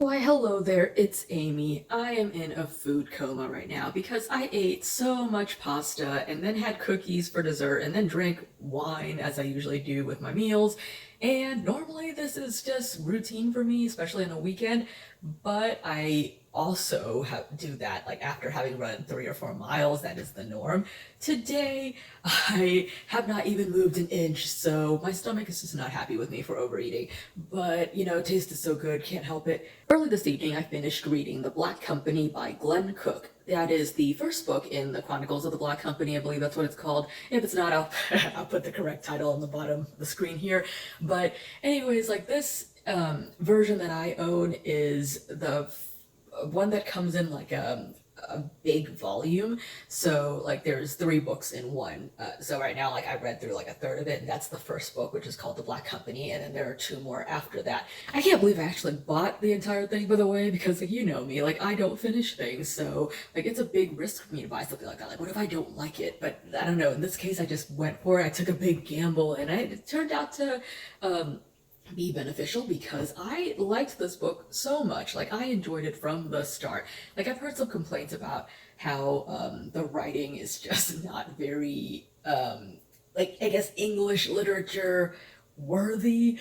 Why, hello there, it's Amy. I am in a food coma right now because I ate so much pasta and then had cookies for dessert and then drank wine as I usually do with my meals. And normally this is just routine for me, especially on a weekend, but I also do that like after having run 3 or 4 miles. That is the norm. Today I have not even moved an inch, so my stomach is just not happy with me for overeating. But taste is so good, can't help it. Early this evening I finished reading The Black Company by Glen Cook. That is the first book in the Chronicles of the Black Company. I believe that's what it's called. If it's not, I'll put the correct title on the bottom of the screen here. But anyways, like this version that I own is the one that comes in like a big volume. So like there's 3 books in one. So right now, like I read through like a third of it, and that's the first book, which is called The Black Company, and then there are 2 more after that. I can't believe I actually bought the entire thing, by the way, because like you know me, like I don't finish things, so like it's a big risk for me to buy something like that. Like what if I don't like it? But I don't know. In this case, I just went for it. I took a big gamble, and it turned out to be beneficial because I liked this book so much. Like I enjoyed it from the start. Like I've heard some complaints about how the writing is just not very like I guess English literature worthy.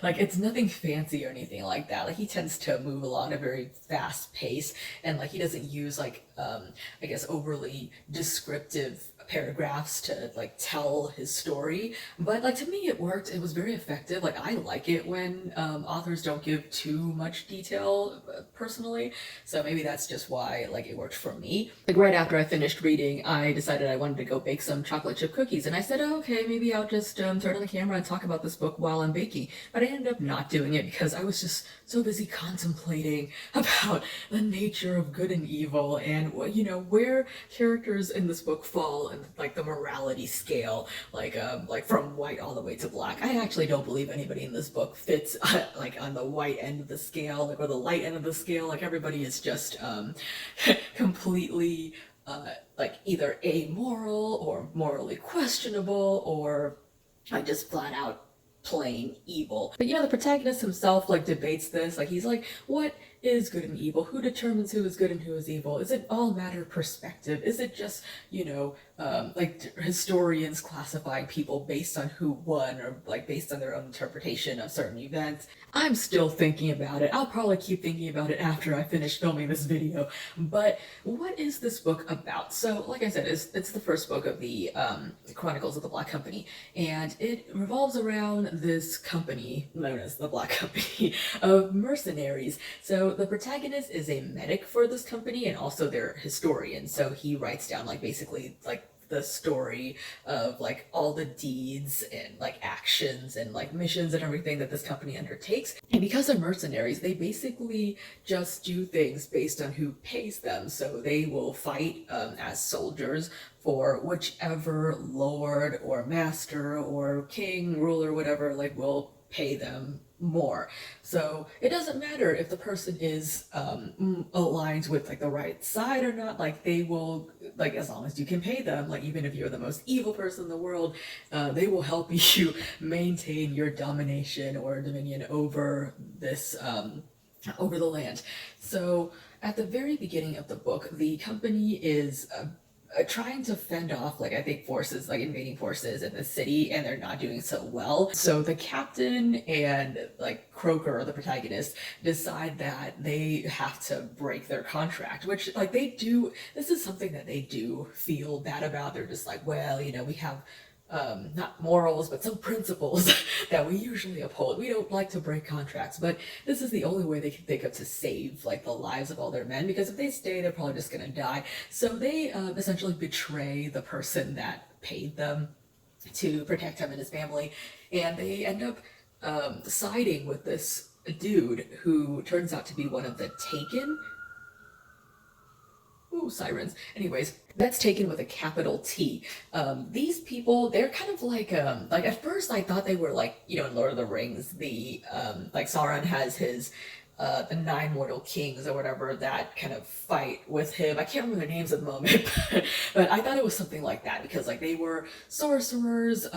Like it's nothing fancy or anything like that. Like he tends to move along at a very fast pace, and like he doesn't use like I guess overly descriptive paragraphs to like tell his story. But like to me it worked. It was very effective. Like I like it when authors don't give too much detail personally, so maybe that's just why like it worked for me. Like right after I finished reading, I decided I wanted to go bake some chocolate chip cookies, and I said, oh, okay, maybe I'll just turn on the camera and talk about this book while I'm baking. But I ended up not doing it because I was just so busy contemplating about the nature of good and evil, and where characters in this book fall in like the morality scale, like from white all the way to black. I actually don't believe anybody in this book fits like on the white end of the scale, like or the light end of the scale. Like everybody is just completely like either amoral or morally questionable or like just flat out plain evil. But the protagonist himself like debates this. Like he's like, what is good and evil? Who determines who is good and who is evil? Is it all matter of perspective? Is it just, like historians classifying people based on who won or like based on their own interpretation of certain events? I'm still thinking about it. I'll probably keep thinking about it after I finish filming this video. But what is this book about? So, like I said, it's the first book of the Chronicles of the Black Company, and it revolves around this company known as the Black Company of mercenaries. So the protagonist is a medic for this company and also their historian. So he writes down like basically like the story of like all the deeds and like actions and like missions and everything that this company undertakes. And because they're mercenaries, they basically just do things based on who pays them. So they will fight as soldiers for whichever lord or master or king, ruler, whatever, like will pay them more. So it doesn't matter if the person is aligned with like the right side or not. Like they will, like as long as you can pay them, like even if you're the most evil person in the world, they will help you maintain your domination or dominion over this over the land. So at the very beginning of the book, the company is trying to fend off like I think forces, like invading forces in the city, and they're not doing so well. So the captain and like Croker, the protagonist, decide that they have to break their contract, which like they do. This is something that they do feel bad about. They're just like, well, we have not morals, but some principles that we usually uphold. We don't like to break contracts, but this is the only way they can think of to save like the lives of all their men, because if they stay, they're probably just gonna die. So they essentially betray the person that paid them to protect him and his family, and they end up siding with this dude who turns out to be one of the Taken. Ooh, sirens. Anyways, that's taken with a capital T. These people, they're kind of like at first I thought they were like, in Lord of the Rings, the, like Sauron has his, the 9 mortal kings or whatever that kind of fight with him. I can't remember their names at the moment, but I thought it was something like that because like they were sorcerers,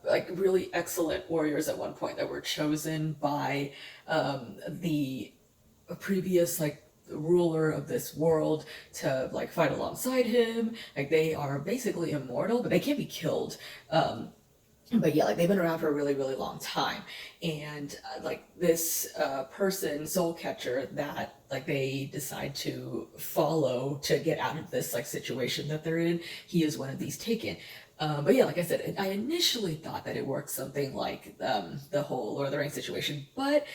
like really excellent warriors at one point that were chosen by the previous like ruler of this world to like fight alongside him. Like they are basically immortal, but they can't be killed. But yeah, like they've been around for a really, really long time. And like this person, Soulcatcher, that like they decide to follow to get out of this like situation that they're in, he is one of these taken. But yeah, like I said, I initially thought that it worked something like the whole Lord of the Rings situation, but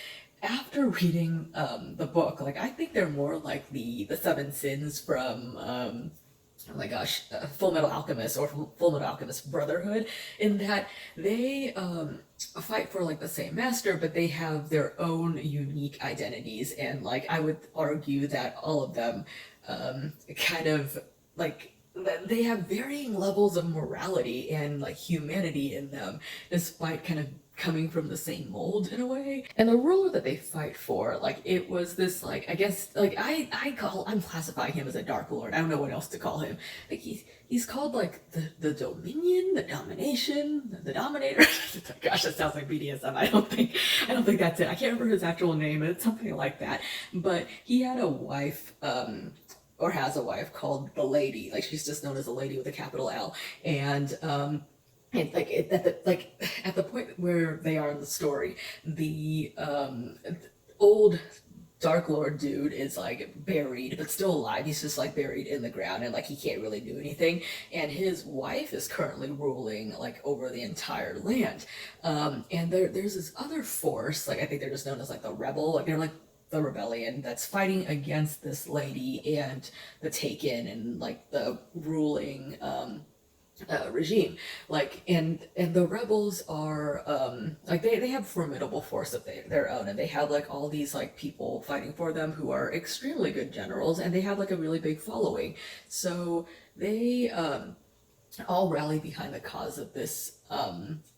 after reading the book, like I think they're more like the seven sins from oh my gosh, Full Metal Alchemist or Full Metal Alchemist Brotherhood, in that they fight for like the same master, but they have their own unique identities, and like I would argue that all of them kind of like they have varying levels of morality and like humanity in them, despite kind of coming from the same mold in a way. And the ruler that they fight for, like it was this like I guess like I'm classifying him as a dark lord. I don't know what else to call him. Like he's called like the dominion, the domination, the dominator. Gosh, that sounds like BDSM. I don't think that's it. I can't remember his actual name. It's something like that. But he had a wife or has a wife called the Lady. Like she's just known as the Lady with a capital L. And like at the point where they are in the story, the old Dark Lord dude is like buried, but still alive. He's just like buried in the ground, and like he can't really do anything. And his wife is currently ruling like over the entire land. And there's this other force, like I think they're just known as like the rebel. Like they're like the rebellion that's fighting against this lady and the Taken and like the ruling regime. Like and the rebels are like they have formidable force of their own, and they have like all these like people fighting for them who are extremely good generals, and they have like a really big following. So they all rally behind the cause of this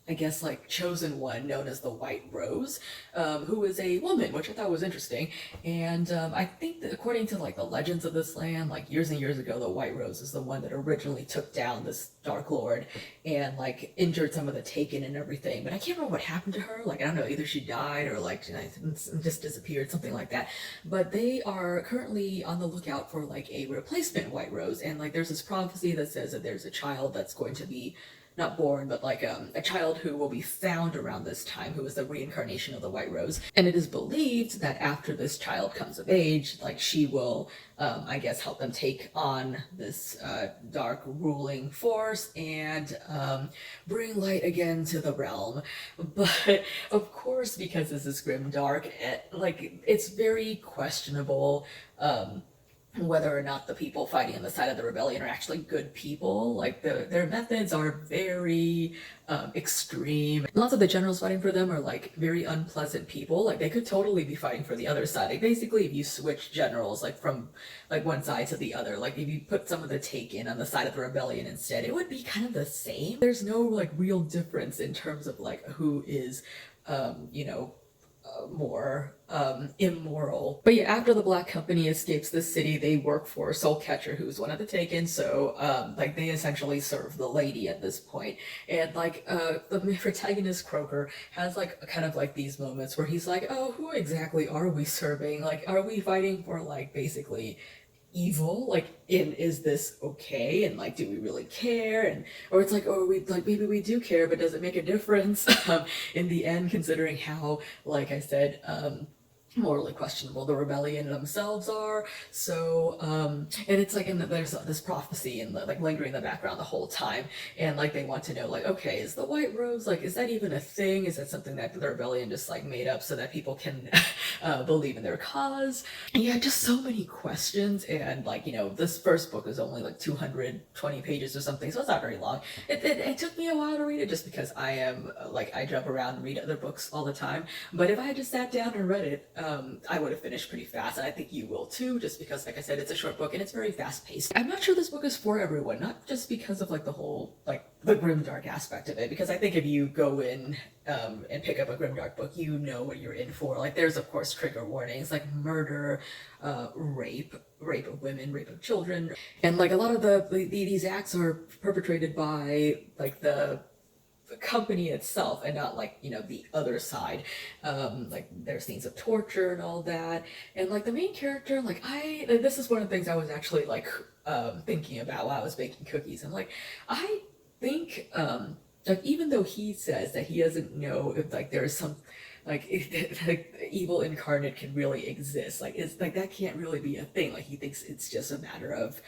I guess like chosen one known as the White Rose, who is a woman, which I thought was interesting. And I think that according to like the legends of this land, like years and years ago, the White Rose is the one that originally took down this Dark Lord and like injured some of the Taken and everything. But I can't remember what happened to her. Like I don't know, either she died or like just disappeared, something like that. But they are currently on the lookout for like a replacement White Rose, and like there's this prophecy that says that there's a child that's going to be not born, but like a child who will be found around this time, who is the reincarnation of the White Rose. And it is believed that after this child comes of age, like she will, I guess, help them take on this dark ruling force and bring light again to the realm. But of course, because this is grim dark, like it's very questionable. Whether or not the people fighting on the side of the rebellion are actually good people. Like their methods are very extreme. Lots of the generals fighting for them are like very unpleasant people. Like they could totally be fighting for the other side. Like basically if you switch generals like from like one side to the other, like if you put some of the Taken on the side of the rebellion instead, it would be kind of the same. There's no like real difference in terms of like who is you know, more immoral. But yeah, after the Black Company escapes the city, they work for Soulcatcher, who's one of the Taken. So like they essentially serve the lady at this point. And like the protagonist Croker has like kind of like these moments where he's like, oh, who exactly are we serving? Like, are we fighting for like basically evil? Like is this okay, and like do we really care? And or it's like, oh, we like maybe we do care, but does it make a difference in the end, considering how, like I said, morally questionable the rebellion themselves are. So and it's like, and there's this prophecy and like lingering in the background the whole time, and like they want to know like, okay, is the White Rose, like is that even a thing? Is that something that the rebellion just like made up so that people can believe in their cause? And yeah, just so many questions. And like, you know, this first book is only like 220 pages or something, so it's not very long. It took me a while to read it just because I am like I jump around and read other books all the time. But if I had just sat down and read it, I would have finished pretty fast, and I think you will too, just because, like I said, it's a short book and it's very fast paced. I'm not sure this book is for everyone, not just because of like the whole like the grimdark aspect of it, because I think if you go in and pick up a grimdark book, you know what you're in for. Like there's of course trigger warnings like murder, rape of women, rape of children, and like a lot of these acts are perpetrated by like the the company itself and not like, you know, the other side. Like there's scenes of torture and all that. And like the main character, this is one of the things I was actually like thinking about while I was baking cookies. And like I think like even though he says that he doesn't know if like there's some like evil incarnate can really exist, like it's like that can't really be a thing. Like he thinks it's just a matter of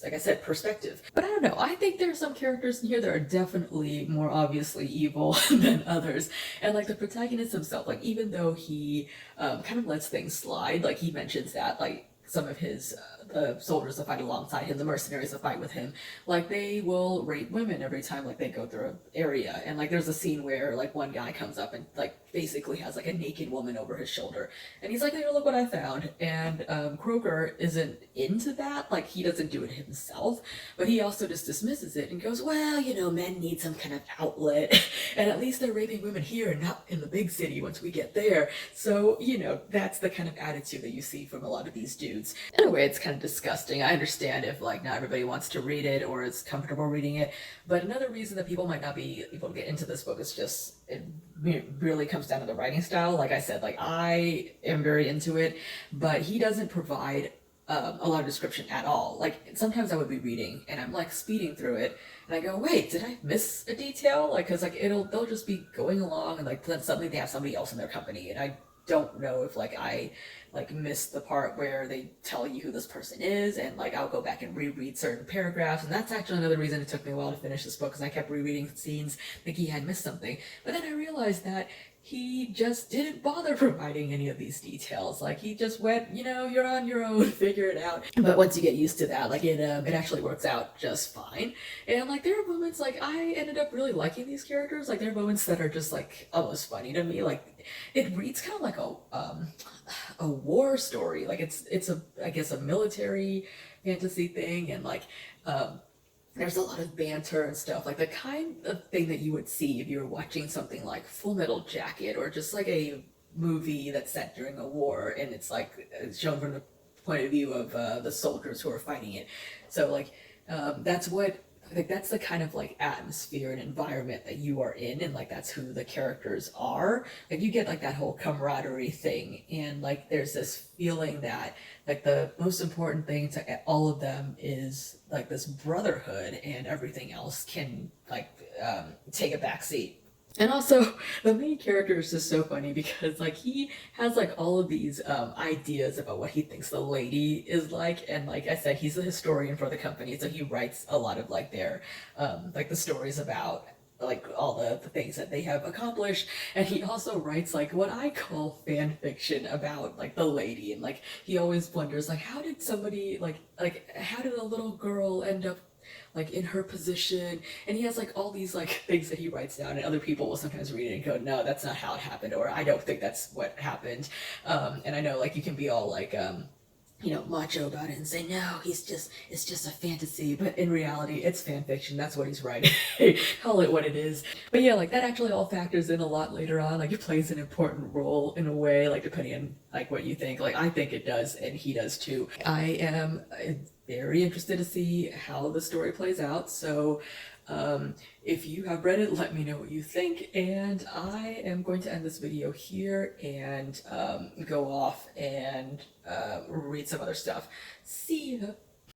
like I said, perspective. But I don't know, I think there are some characters in here that are definitely more obviously evil than others. And like the protagonist himself, like even though he kind of lets things slide, like he mentions that like some of his the soldiers that fight alongside him, the mercenaries that fight with him, like they will rape women every time like they go through an area. And like there's a scene where like one guy comes up and like basically has like a naked woman over his shoulder, and he's like, "Here, look what I found." And Kroger isn't into that. Like he doesn't do it himself, but he also just dismisses it and goes, "Well, you know, men need some kind of outlet, and at least they're raping women here and not in the big city once we get there." So you know, that's the kind of attitude that you see from a lot of these dudes. In a way, it's kind of disgusting. I understand if like not everybody wants to read it or is comfortable reading it, but another reason that people might not be able to get into this book is just it really comes down to the writing style. Like I said, like I am very into it, but he doesn't provide a lot of description at all. Like sometimes I would be reading and I'm like speeding through it and I go, wait, did I miss a detail? Like, cause like they'll just be going along and like then suddenly they have somebody else in their company and I don't know if like I like missed the part where they tell you who this person is, and like I'll go back and reread certain paragraphs. And that's actually another reason it took me a while to finish this book, because I kept rereading scenes thinking he had missed something. But then I realized that he just didn't bother providing any of these details. Like he just went, you know, you're on your own, figure it out. But once you get used to that, like it actually works out just fine. And like there are moments like I ended up really liking these characters. Like there are moments that are just like almost funny to me. Like it reads kind of like a war story. Like it's a, I guess, a military fantasy thing, and like there's a lot of banter and stuff, like the kind of thing that you would see if you were watching something like Full Metal Jacket, or just like a movie that's set during a war and it's like it's shown from the point of view of the soldiers who are fighting it. So like that's what, like that's the kind of like atmosphere and environment that you are in, and like that's who the characters are. Like you get like that whole camaraderie thing, and like there's this feeling that like the most important thing to all of them is like this brotherhood, and everything else can like take a back seat. And also, the main character is just so funny because like he has like all of these ideas about what he thinks the lady is like, and like I said, he's a historian for the company, so he writes a lot of like their like the stories about like all the things that they have accomplished. And he also writes like what I call fan fiction about like the lady, and like he always wonders like how did somebody like how did a little girl end up like in her position. And he has like all these like things that he writes down, and other people will sometimes read it and go, no, that's not how it happened, or I don't think that's what happened. And I know like you can be all like you know, macho about it and say, no, it's just a fantasy, but in reality, it's fan fiction. That's what he's writing. Call it what it is. But yeah, like that actually all factors in a lot later on. Like it plays an important role in a way, like depending on like what you think. Like I think it does, and he does too. I am very interested to see how the story plays out. So if you have read it, let me know what you think, and I am going to end this video here and go off and read some other stuff. See ya!